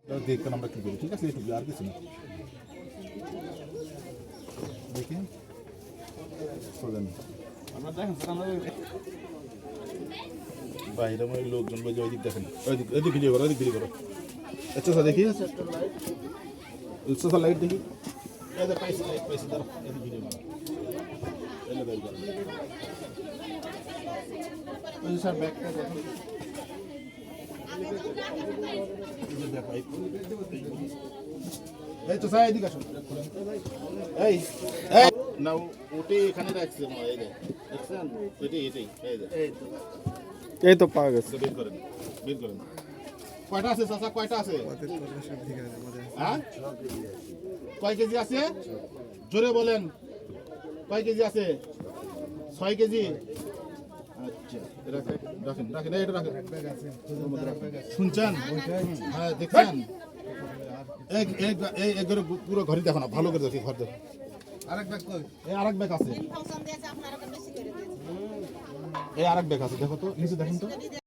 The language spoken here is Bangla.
দেখতে আমরা কি করি, ঠিক আছে? একটু আর কিছু না, দেখি আমরা দেখেন স্যার, আমরা বাইরে মানে লোকজন বলছে ওইদিক দেখেন, ওইদিক ভিডিও করো, ওইদিক ভিডিও করো। আচ্ছা স্যার দেখি, স্যার লাইট দেখি, পাইছি লাইট পাইছি, দাঁড়া এদিক ভিডিও করো, স্যার ব্যাগটা দেখুন, এই তো স্যার এদিকে আসুন, এই না ওটি এখানে রাখছে, এই যে দেখছেন, এটাই এই তো পাওয়া গেছে। বের করেন, বের করেন। কয়টা আছে চাচা, কয়টা আছে? হ্যাঁ, কয় কেজি আছে জোরে বলেন, কয় কেজি আছে? 6 কেজি। আচ্ছা রাখেন রাখেন রাখেন, এটা রাখেন, শুনছেন? হ্যাঁ দেখছেন, পুরো ঘরে দেখো না, ভালো করে দেখি, ঘর দেখো। আরেক ব্যাগ কই? এই আরেক ব্যাগ আছে, এই আরেক ব্যাগ আছে, দেখো তো নিচে দেখেন তো।